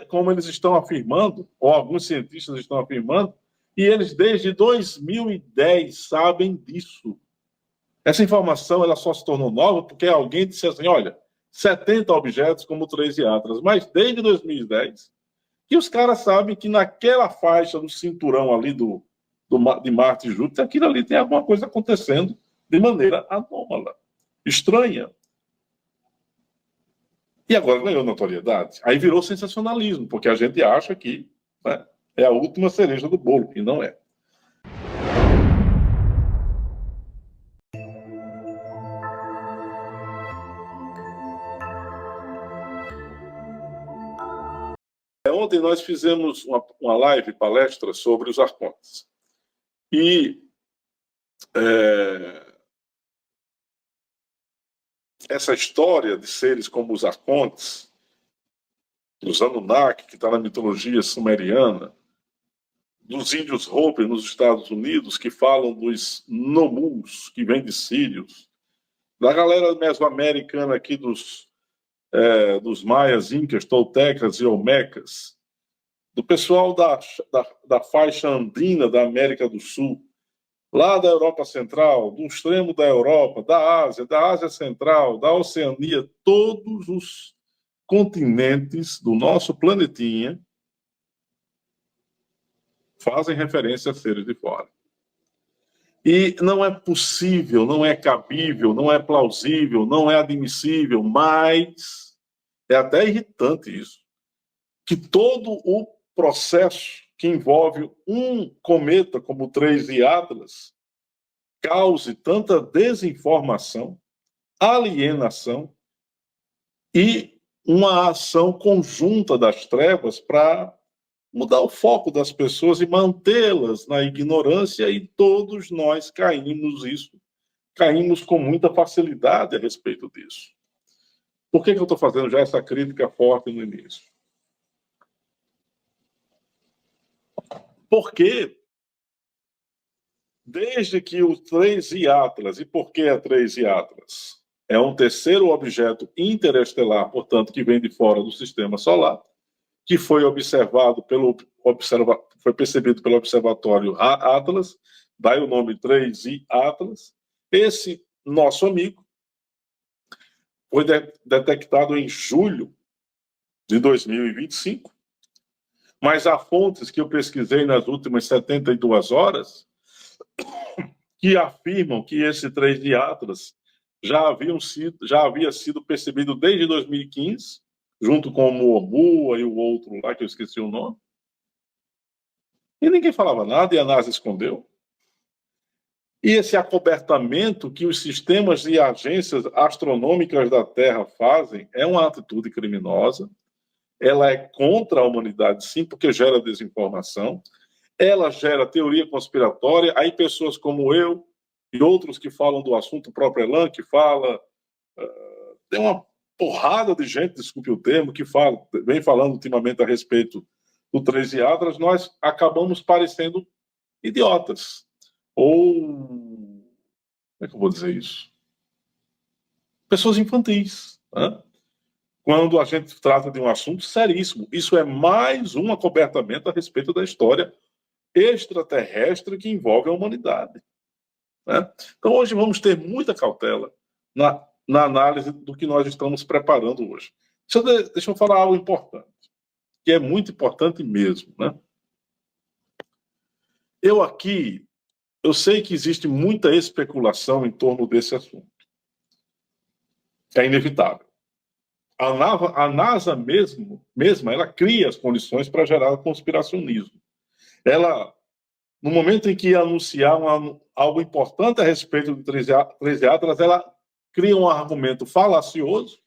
como eles estão afirmando, ou alguns cientistas estão afirmando, e eles desde 2010 sabem disso. Essa informação ela só se tornou nova porque alguém disse assim, olha, 70 objetos como 3 Yatras, mas desde 2010, que os caras sabem que naquela faixa do cinturão ali de Marte e Júpiter, aquilo ali tem alguma coisa acontecendo de maneira anômala, estranha. E agora ganhou notoriedade. Aí virou sensacionalismo, porque a gente acha que, né, é a última cereja do bolo, e não é. Ontem nós fizemos uma live, palestra sobre os arcontes. E essa história de seres como os arcontes, dos Anunnaki, que está na mitologia sumeriana, dos índios Hopi nos Estados Unidos, que falam dos Nomus, que vêm de Sírios, da galera mesoamericana aqui dos maias, incas, toltecas e olmecas, do pessoal da faixa andina da América do Sul, lá da Europa Central, do extremo da Europa, da Ásia Central, da Oceania, todos os continentes do nosso planetinha fazem referência a seres de fora. E não é possível, não é cabível, não é plausível, não é admissível, mas é até irritante isso, que todo o processo que envolve um cometa como o 3I Atlas cause tanta desinformação, alienação e uma ação conjunta das trevas para mudar o foco das pessoas e mantê-las na ignorância, e todos nós caímos com muita facilidade a respeito disso. Por que eu estou fazendo já essa crítica forte no início? Porque desde que o 3I Atlas, e por que é 3I Atlas? É um terceiro objeto interestelar, portanto, que vem de fora do sistema solar, que foi foi percebido pelo observatório Atlas, daí o nome 3I Atlas. Esse nosso amigo foi detectado em julho de 2025, mas há fontes que eu pesquisei nas últimas 72 horas que afirmam que esse 3I Atlas já havia sido percebido desde 2015, junto com o Oumuamua e o outro lá, que eu esqueci o nome. E ninguém falava nada, e a NASA escondeu. E esse acobertamento que os sistemas e agências astronômicas da Terra fazem é uma atitude criminosa. Ela é contra a humanidade, sim, porque gera desinformação. Ela gera teoria conspiratória. Aí pessoas como eu e outros que falam do assunto, o próprio Elan, que fala... tem uma porrada de gente, desculpe o termo, que vem falando ultimamente a respeito do 3I Atlas. Nós acabamos parecendo idiotas. Ou... como é que eu vou dizer isso? Pessoas infantis, né? Quando a gente trata de um assunto seríssimo. Isso é mais um acobertamento a respeito da história extraterrestre que envolve a humanidade, né? Então, hoje vamos ter muita cautela na análise do que nós estamos preparando hoje. Deixa eu falar algo importante, que é muito importante mesmo, né? Eu sei que existe muita especulação em torno desse assunto. É inevitável. A NASA mesma, ela cria as condições para gerar conspiracionismo. Ela, no momento em que ia anunciar algo importante a respeito do 3I Atlas, ela cria um argumento falacioso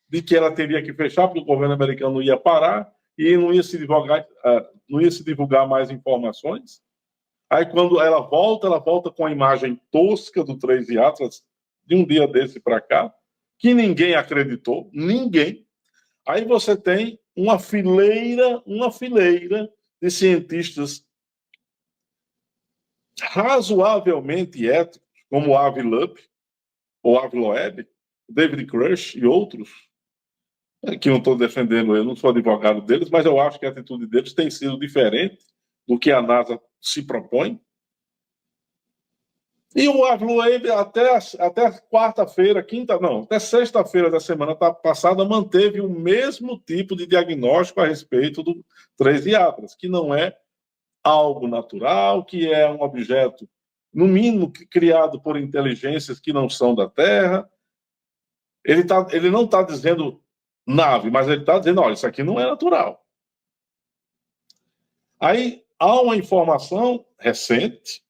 de que ela teria que fechar porque o governo americano ia parar e não ia se divulgar mais informações. Aí, quando ela volta com a imagem tosca do 3I Atlas, de um dia desse para cá, que ninguém acreditou, ninguém. Aí você tem uma fileira de cientistas razoavelmente éticos, como Avi Loeb, ou Avi Loeb, David Grush e outros, que não estou defendendo, eu não sou advogado deles, mas eu acho que a atitude deles tem sido diferente do que a NASA se propõe. E o Avluwave, até quarta-feira, até sexta-feira da semana passada, manteve o mesmo tipo de diagnóstico a respeito do 13 Atlas, que não é algo natural, que é um objeto, no mínimo, criado por inteligências que não são da Terra. Ele não está dizendo nave, mas ele está dizendo, olha, isso aqui não é natural. Aí há uma informação recente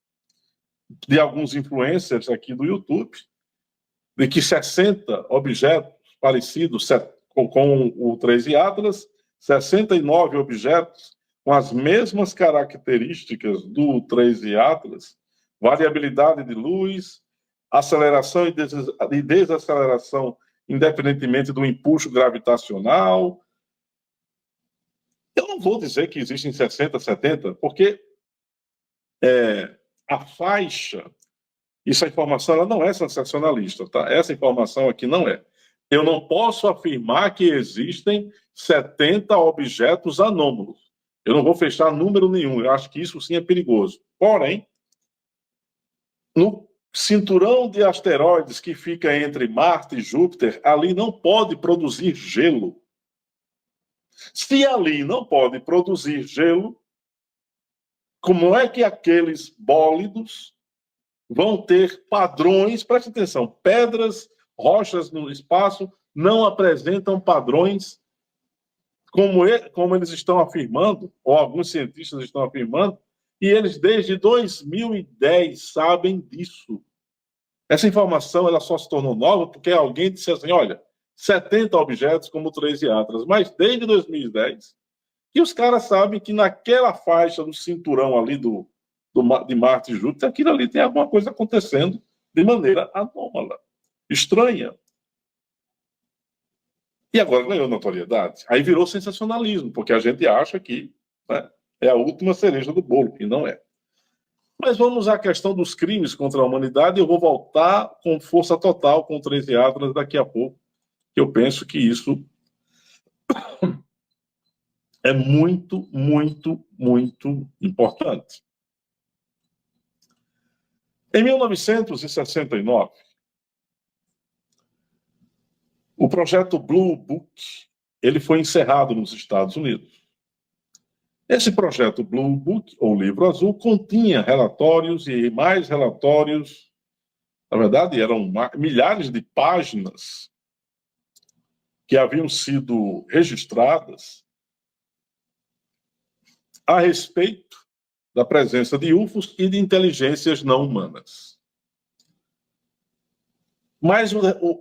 de alguns influencers aqui do YouTube de que 60 objetos parecidos com o 13 Atlas, 69 objetos com as mesmas características do 13 Atlas, variabilidade de luz, aceleração e desaceleração independentemente do impulso gravitacional. Eu não vou dizer que existem 60, 70, porque a faixa, essa informação ela não é sensacionalista, tá? Essa informação aqui não é. Eu não posso afirmar que existem 70 objetos anômalos. Eu não vou fechar número nenhum, eu acho que isso sim é perigoso. Porém, no cinturão de asteroides que fica entre Marte e Júpiter, ali não pode produzir gelo. Se ali não pode produzir gelo, como é que aqueles bólidos vão ter padrões? Preste atenção, pedras, rochas no espaço não apresentam padrões como eles estão afirmando, ou alguns cientistas estão afirmando, e eles desde 2010 sabem disso. Essa informação ela só se tornou nova porque alguém disse assim, olha, 70 objetos como 13 Atlas, mas desde 2010, e os caras sabem que naquela faixa do cinturão ali de Marte e Júpiter, aquilo ali tem alguma coisa acontecendo de maneira anômala, estranha. E agora ganhou notoriedade. Aí virou sensacionalismo, porque a gente acha que, né, é a última cereja do bolo, e não é. Mas vamos à questão dos crimes contra a humanidade. Eu vou voltar com força total com 13 Atlas daqui a pouco, que eu penso que isso é muito, muito, muito importante. Em 1969, o projeto Blue Book ele foi encerrado nos Estados Unidos. Esse projeto Blue Book, ou Livro Azul, continha relatórios e mais relatórios. Na verdade, eram milhares de páginas que haviam sido registradas a respeito da presença de UFOs e de inteligências não humanas. Mas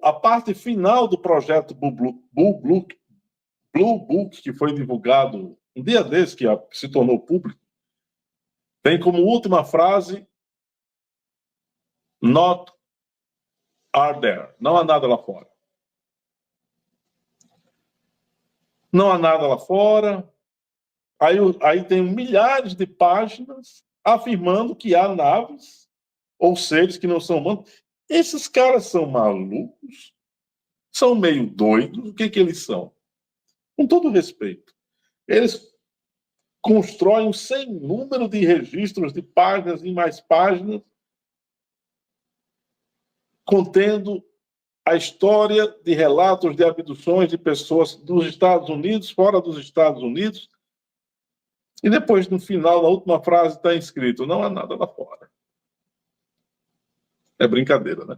a parte final do projeto Blue Book, que foi divulgado um dia desse, que se tornou público, tem como última frase: Not are there. Não há nada lá fora. Não há nada lá fora. Aí tem milhares de páginas afirmando que há naves ou seres que não são humanos. Esses caras são malucos? São meio doidos? O que eles são? Com todo respeito. Eles constroem um sem número de registros de páginas e mais páginas contendo a história de relatos de abduções de pessoas dos Estados Unidos, fora dos Estados Unidos, e depois, no final, na última frase, está escrito: não há nada lá fora. É brincadeira, né?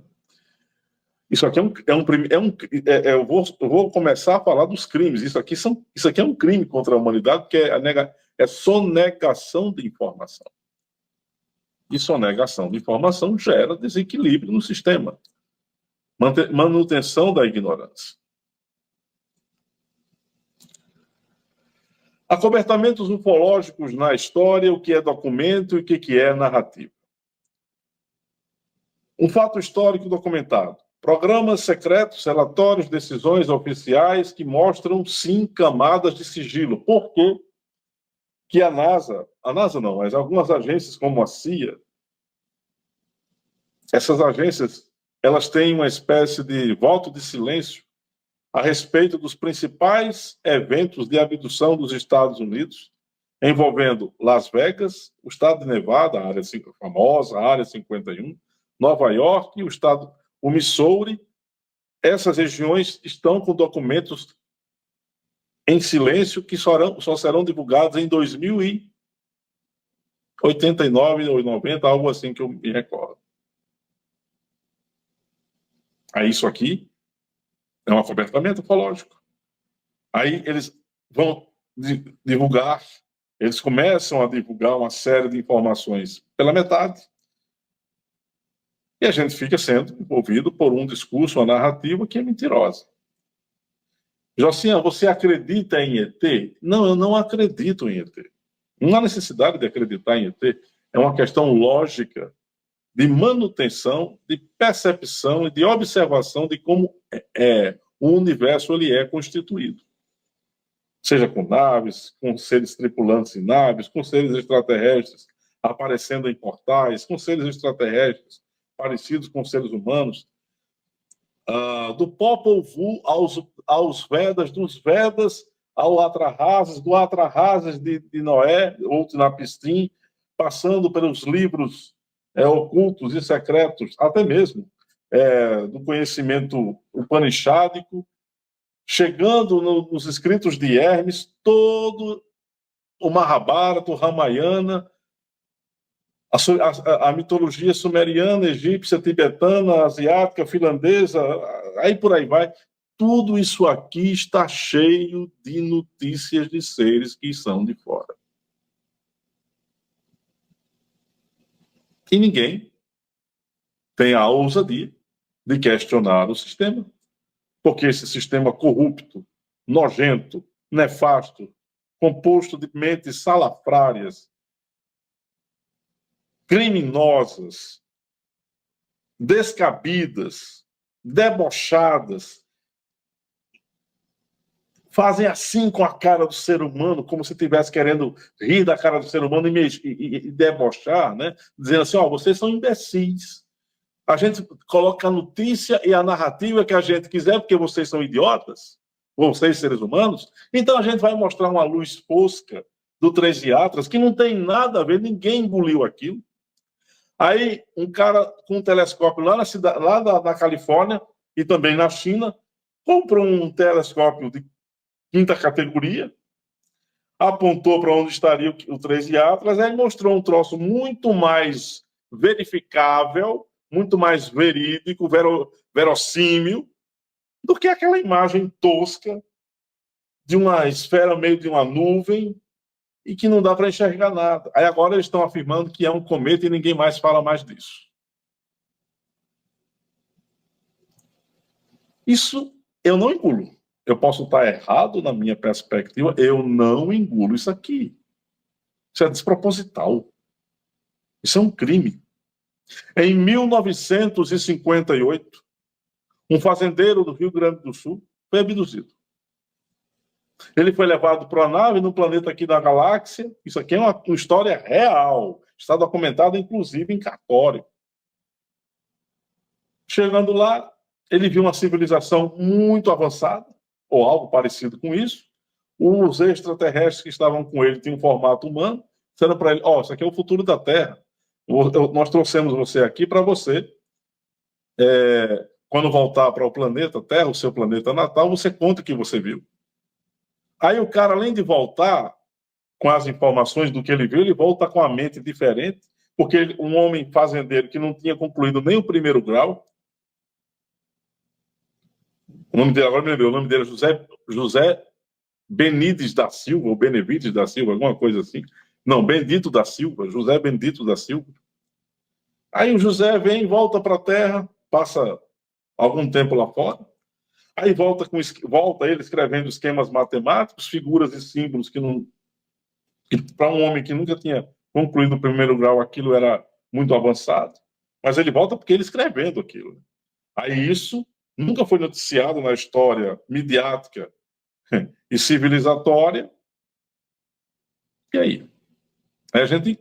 Isso aqui eu vou começar a falar dos crimes. Isso aqui é um crime contra a humanidade, que é sonegação de informação. E sonegação de informação gera desequilíbrio no sistema. Manutenção da ignorância. Acobertamentos ufológicos na história, o que é documento e o que é narrativa. Um fato histórico documentado. Programas secretos, relatórios, decisões oficiais que mostram, sim, camadas de sigilo. Por quê? Que a NASA não, mas algumas agências como a CIA, essas agências, elas têm uma espécie de voto de silêncio a respeito dos principais eventos de abdução dos Estados Unidos, envolvendo Las Vegas, o estado de Nevada, a área famosa, a área 51, Nova York e o Missouri. Essas regiões estão com documentos em silêncio que só serão divulgados em 2089 ou 90, algo assim que eu me recordo. Aí isso aqui é um acobertamento ufológico. Aí eles vão divulgar, eles começam a divulgar uma série de informações pela metade, e a gente fica sendo envolvido por um discurso, uma narrativa que é mentirosa. Jocinha, você acredita em ET? Não, eu não acredito em ET. Não há necessidade de acreditar em ET. É uma questão lógica de manutenção, de percepção e de observação de como o universo ele é constituído. Seja com naves, com seres tripulantes em naves, com seres extraterrestres aparecendo em portais, com seres extraterrestres parecidos com seres humanos, do Popol Vuh aos Vedas, dos Vedas ao Atrahasis, do Atrahasis de Noé, ou de Napistim, passando pelos livros ocultos e secretos, até mesmo do conhecimento upanishádico, chegando nos escritos de Hermes, todo o Mahabharata, o Ramayana, a mitologia sumeriana, egípcia, tibetana, asiática, finlandesa, aí por aí vai. Tudo isso aqui está cheio de notícias de seres que são de fora. E ninguém tem a ousadia de questionar o sistema, porque esse sistema corrupto, nojento, nefasto, composto de mentes salafrárias, criminosas, descabidas, debochadas, fazem assim com a cara do ser humano, como se estivesse querendo rir da cara do ser humano e debochar, né? Dizendo assim, vocês são imbecis. A gente coloca a notícia e a narrativa que a gente quiser, porque vocês são idiotas, vocês seres humanos, então a gente vai mostrar uma luz fosca do Três Diatras que não tem nada a ver, ninguém engoliu aquilo. Aí, um cara com um telescópio lá na Califórnia e também na China, comprou um telescópio de quinta categoria, apontou para onde estaria o Três Diatras, aí mostrou um troço muito mais verificável, muito mais verídico, verossímil, do que aquela imagem tosca de uma esfera meio de uma nuvem e que não dá para enxergar nada. Aí agora eles estão afirmando que é um cometa e ninguém mais fala mais disso. Isso eu não engulo. Eu posso estar errado na minha perspectiva, eu não engulo isso aqui. Isso é desproposital. Isso é um crime. Em 1958, um fazendeiro do Rio Grande do Sul foi abduzido. Ele foi levado para uma nave no planeta aqui da galáxia. Isso aqui é uma história real. Está documentada, inclusive, em cartório. Chegando lá, ele viu uma civilização muito avançada, ou algo parecido com isso. Os extraterrestres que estavam com ele tinham um formato humano. Disseram para ele, isso aqui é o futuro da Terra. Nós trouxemos você aqui para você. Quando voltar para o planeta Terra, o seu planeta natal, você conta o que você viu. Aí o cara, além de voltar com as informações do que ele viu, ele volta com a mente diferente, porque um homem fazendeiro que não tinha concluído nem o primeiro grau, o nome dele, agora me lembrei, o nome dele é José Benides da Silva, ou Benevides da Silva, alguma coisa assim. Não, Bendito da Silva, José Bendito da Silva. Aí o José vem, volta para a Terra, passa algum tempo lá fora, aí volta ele escrevendo esquemas matemáticos, figuras e símbolos que para um homem que nunca tinha concluído o primeiro grau, aquilo era muito avançado, mas ele volta porque ele escrevendo aquilo. Aí isso nunca foi noticiado na história midiática e civilizatória. E aí? Aí a gente...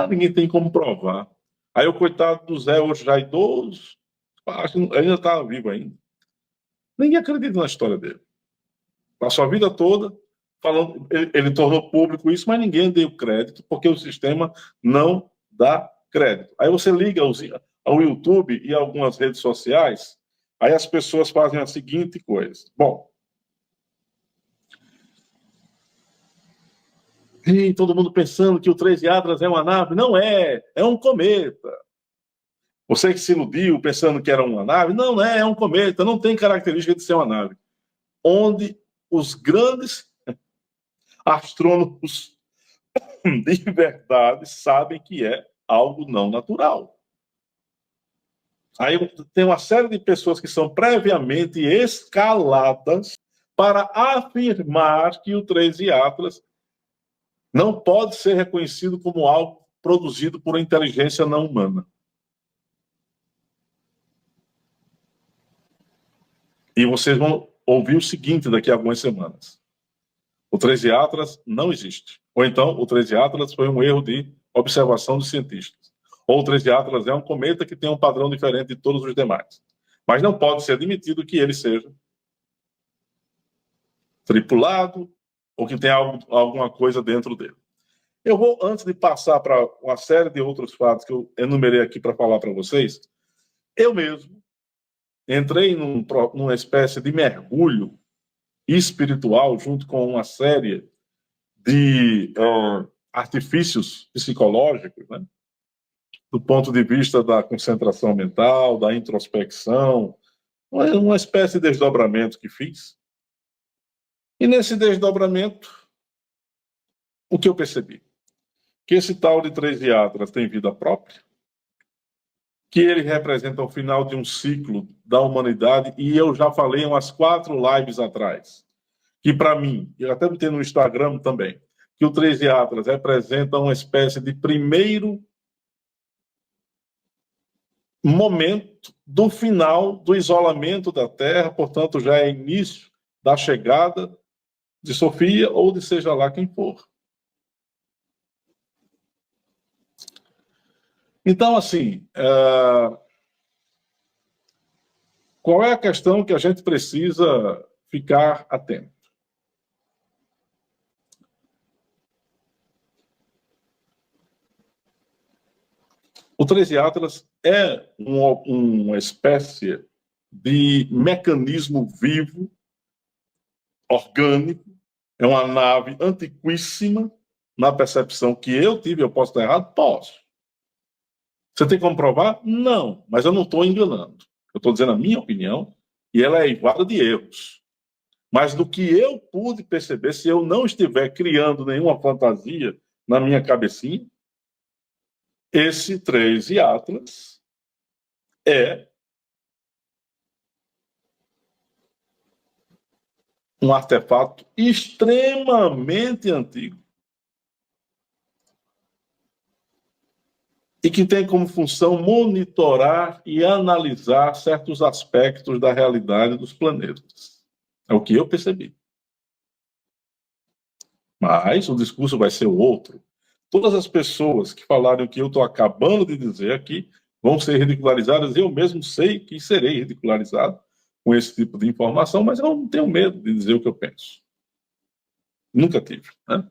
ninguém tem como provar. Aí o coitado do Zé, hoje já idoso, ainda está vivo ainda. Ninguém acredita na história dele. A sua vida toda, falando, ele tornou público isso, mas ninguém deu crédito, porque o sistema não dá crédito. Aí você liga ao YouTube e algumas redes sociais, aí as pessoas fazem a seguinte coisa. Bom, e todo mundo pensando que o 13 Atlas é uma nave. Não é, é um cometa. Você que se iludiu pensando que era uma nave, não é um cometa, não tem característica de ser uma nave. Onde os grandes astrônomos de verdade sabem que é algo não natural. Aí tem uma série de pessoas que são previamente escaladas para afirmar que o 13 Atlas não pode ser reconhecido como algo produzido por inteligência não humana. E vocês vão ouvir o seguinte daqui a algumas semanas. O 13 Atlas não existe. Ou então, o 13 Atlas foi um erro de observação dos cientistas. Ou o 13 Atlas é um cometa que tem um padrão diferente de todos os demais. Mas não pode ser admitido que ele seja tripulado ou que tenha alguma coisa dentro dele. Eu vou, antes de passar para uma série de outros fatos que eu enumerei aqui para falar para vocês, eu mesmo entrei numa espécie de mergulho espiritual junto com uma série de artifícios psicológicos, né? Do ponto de vista da concentração mental, da introspecção, uma espécie de desdobramento que fiz. E nesse desdobramento, o que eu percebi? Que esse tal de 13 Atlas tem vida própria, que ele representa o final de um ciclo da humanidade, e eu já falei umas 4 lives atrás, que para mim, eu até botei no Instagram também, que o 13 Atlas representa uma espécie de primeiro momento do final do isolamento da Terra, portanto já é início da chegada de Sofia ou de seja lá quem for. Então, assim, qual é a questão que a gente precisa ficar atento? O 13 Atlas é uma espécie de mecanismo vivo, orgânico, é uma nave antiquíssima, na percepção que eu tive. Eu posso estar errado? Posso. Você tem como provar? Não, mas eu não estou enganando. Eu estou dizendo a minha opinião, e ela é eivada de erros. Mas do que eu pude perceber, se eu não estiver criando nenhuma fantasia na minha cabecinha, esse 13 Atlas é um artefato extremamente antigo e que tem como função monitorar e analisar certos aspectos da realidade dos planetas. É o que eu percebi. Mas o discurso vai ser outro. Todas as pessoas que falaram o que eu estou acabando de dizer aqui vão ser ridicularizadas. Eu mesmo sei que serei ridicularizado com esse tipo de informação, mas eu não tenho medo de dizer o que eu penso. Nunca tive, né?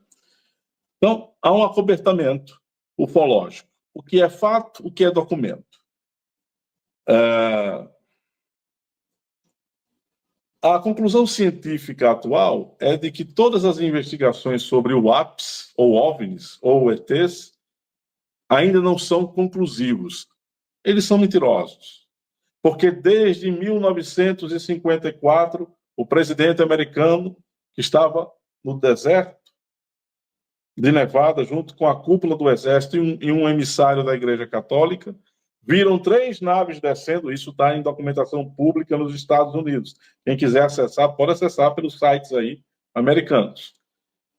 Então, há um acobertamento ufológico. O que é fato, o que é documento. A conclusão científica atual é de que todas as investigações sobre o UAPs, ou OVNIs, ou ETs, ainda não são conclusivos. Eles são mentirosos. Porque desde 1954, o presidente americano, que estava no deserto de Nevada, junto com a cúpula do exército e um emissário da Igreja Católica, viram 3 naves descendo. Isso está em documentação pública nos Estados Unidos. Quem quiser acessar, pode acessar pelos sites aí americanos.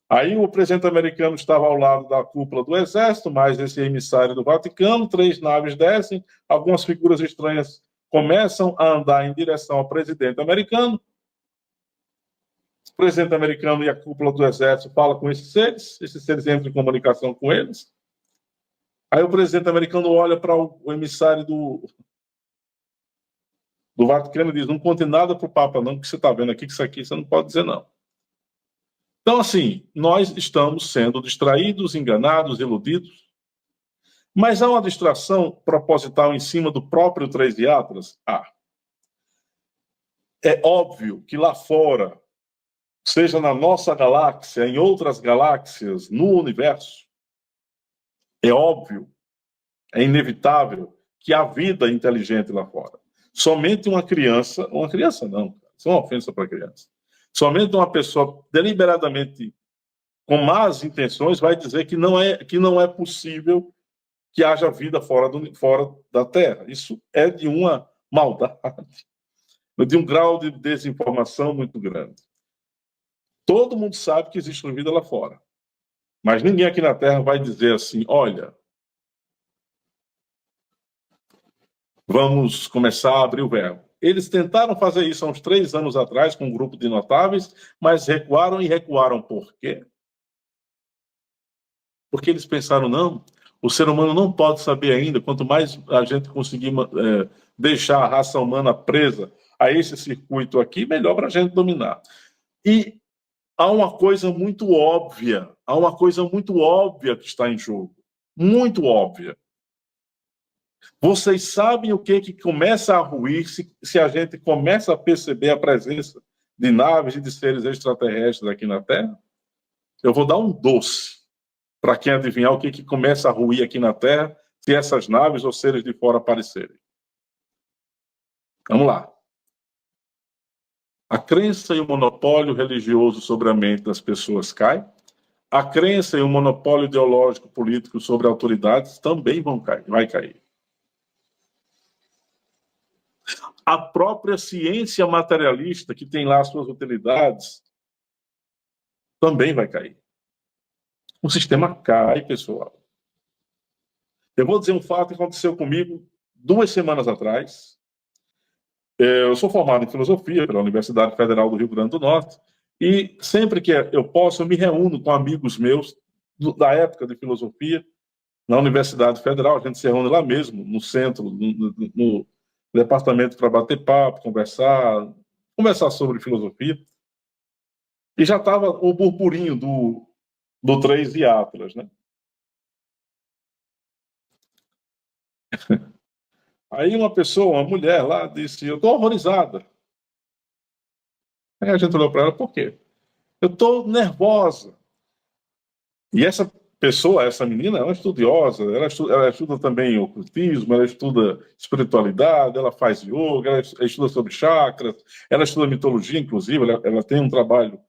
Aí o presidente americano estava ao lado da cúpula do exército, mais esse emissário do Vaticano. 3 naves descem, algumas figuras estranhas começam a andar em direção ao presidente americano. O presidente americano e a cúpula do exército falam com esses seres entram em comunicação com eles. Aí o presidente americano olha para o emissário do do Vaticano diz, não conte nada para o Papa não, porque você está vendo aqui que isso aqui você não pode dizer não. Então, assim, nós estamos sendo distraídos, enganados, iludidos, mas há uma distração proposital em cima do próprio Três de Atlas? É óbvio que lá fora, seja na nossa galáxia, em outras galáxias, no universo, é óbvio, é inevitável que há vida inteligente lá fora. Somente uma criança não, isso é uma ofensa para a criança. Somente uma pessoa deliberadamente com más intenções vai dizer que não é possível que haja vida fora da Terra. Isso é de uma maldade, de um grau de desinformação muito grande. Todo mundo sabe que existe uma vida lá fora, mas ninguém aqui na Terra vai dizer assim, olha, vamos começar a abrir o verbo. Eles tentaram fazer isso há uns 3 anos atrás com um grupo de notáveis, mas recuaram por quê? Porque eles pensaram, não, o ser humano não pode saber ainda, quanto mais a gente conseguir deixar a raça humana presa a esse circuito aqui, melhor para a gente dominar. E há uma coisa muito óbvia que está em jogo, muito óbvia. Vocês sabem o que começa a ruir se a gente começa a perceber a presença de naves e de seres extraterrestres aqui na Terra? Eu vou dar um doce para quem adivinhar o que começa a ruir aqui na Terra se essas naves ou seres de fora aparecerem. Vamos lá. A crença e o monopólio religioso sobre a mente das pessoas cai. A crença e o monopólio ideológico político sobre autoridades também vai cair. A própria ciência materialista, que tem lá suas utilidades, também vai cair. O sistema cai, pessoal. Eu vou dizer um fato que aconteceu comigo 2 semanas atrás. Eu sou formado em filosofia pela Universidade Federal do Rio Grande do Norte e sempre que eu posso, eu me reúno com amigos meus da época de filosofia na Universidade Federal. A gente se reúne lá mesmo, no centro, no departamento para bater papo, conversar sobre filosofia. E já estava o burburinho do Três de Atlas, né? Aí uma mulher lá, disse, eu estou horrorizada. Aí a gente olhou para ela, por quê? Eu estou nervosa. E essa menina, é uma estudiosa, ela estuda também ocultismo, ela estuda espiritualidade, ela faz yoga, ela estuda sobre chakras, ela estuda mitologia, inclusive, ela tem um trabalho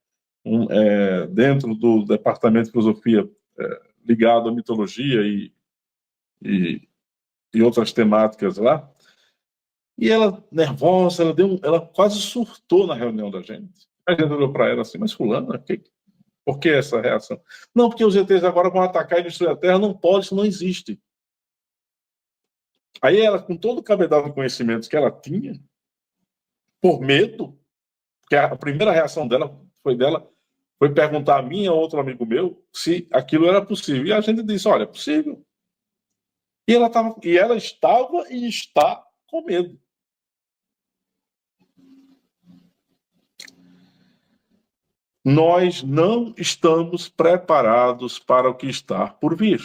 dentro do departamento de filosofia ligado à mitologia e outras temáticas lá. E ela, nervosa, ela quase surtou na reunião da gente. A gente olhou para ela assim, mas fulana, por que essa reação? Não, porque os ETs agora vão atacar e destruir a Terra. Não pode, isso não existe. Aí ela, com todo o cabedal de conhecimentos que ela tinha, por medo, porque a primeira reação dela foi perguntar a mim e a outro amigo meu se aquilo era possível. E a gente disse, olha, é possível. E ela estava e está com medo. Nós não estamos preparados para o que está por vir.